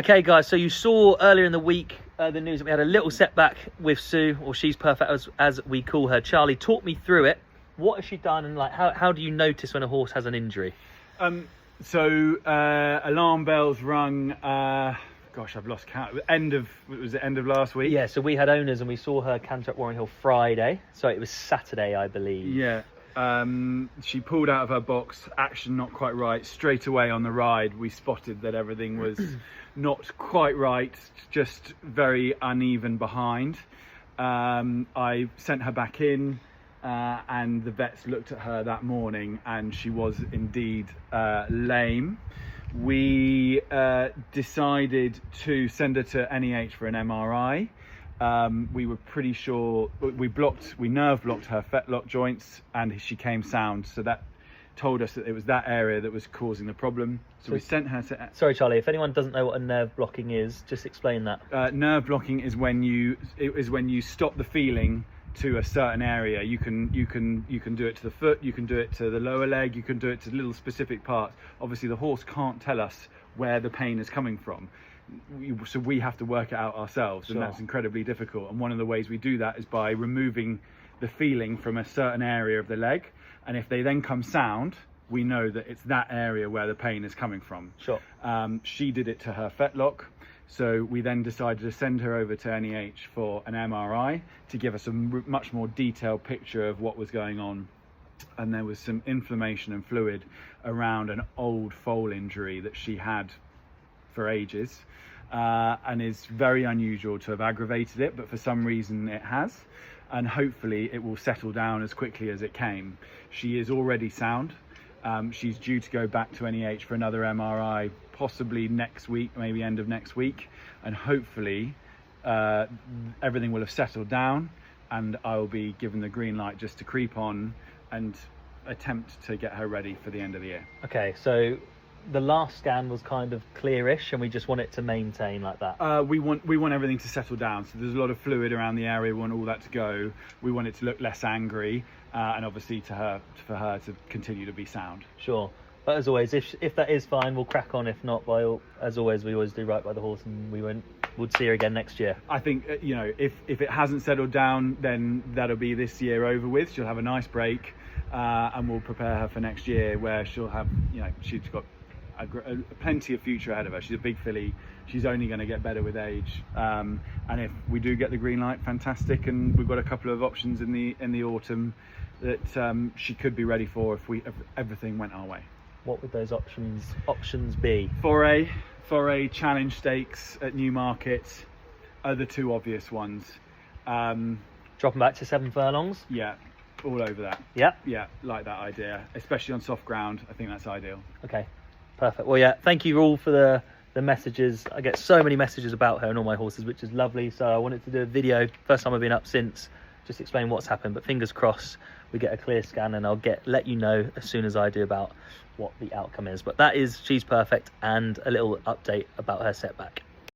Okay guys, so you saw earlier in the week the news that we had a little setback with Sue, or She's Perfect as we call her. Charlie, talk me through it. What has she done, and like how do you notice when a horse has an injury? Alarm bells rung, gosh, I've lost count. It was the end of last week? Yeah, so we had owners and we saw her canter up Warren Hill Friday. Sorry, it was Saturday, I believe. Yeah. She pulled out of her box, action not quite right. Straight away on the ride, we spotted that everything was not quite right, just very uneven behind. I sent her back in, and the vets looked at her that morning, and she was indeed lame. We decided to send her to NEH for an MRI. We were pretty sure we nerve blocked her fetlock joints, and she came sound, so that told us that it was that area that was causing the problem. So we sent her to... Sorry Charlie, if anyone doesn't know what a nerve blocking is, just explain that. Nerve blocking is when you stop the feeling to a certain area. You can do it to the foot, you can do it to the lower leg, you can do it to little specific parts. Obviously the horse can't tell us where the pain is coming from, so we have to work it out ourselves. Sure. And that's incredibly difficult, and one of the ways we do that is by removing the feeling from a certain area of the leg, and if they then come sound, we know that it's that area where the pain is coming from. Sure. She did it to her fetlock, so we then decided to send her over to NEH for an MRI to give us a much more detailed picture of what was going on. And there was some inflammation and fluid around an old foal injury that she had for ages, and is very unusual to have aggravated it, but for some reason it has, and hopefully it will settle down as quickly as it came. She is already sound. She's due to go back to NEH for another MRI possibly next week, maybe end of next week, and hopefully everything will have settled down, and I will be given the green light just to creep on and attempt to get her ready for the end of the year. Okay, so the last scan was kind of clearish, and we just want it to maintain like that. We want everything to settle down. So there's a lot of fluid around the area. We want all that to go. We want it to look less angry, and obviously for her to continue to be sound. Sure. But as always, if that is fine, we'll crack on. If not, as always, we always do right by the horse, and we'll see her again next year. I think if it hasn't settled down, then that'll be this year over with. She'll have a nice break, and we'll prepare her for next year, where she'll have she's got plenty of future ahead of her. She's a big filly. She's only going to get better with age, and if we do get the green light, fantastic. And we've got a couple of options in the autumn that she could be ready for if everything went our way. What would those options be? Foray, Challenge Stakes at Newmarket are the two obvious ones. Dropping back to 7 furlongs? Yeah, all over that. Yeah? Yeah, like that idea, especially on soft ground. I think that's ideal. Okay, perfect. Well, yeah, thank you all for the messages. I get so many messages about her and all my horses, which is lovely. So I wanted to do a video, first time I've been up since, just explain what's happened. But fingers crossed we get a clear scan, and I'll let you know as soon as I do about what the outcome is. But that is She's Perfect, and a little update about her setback.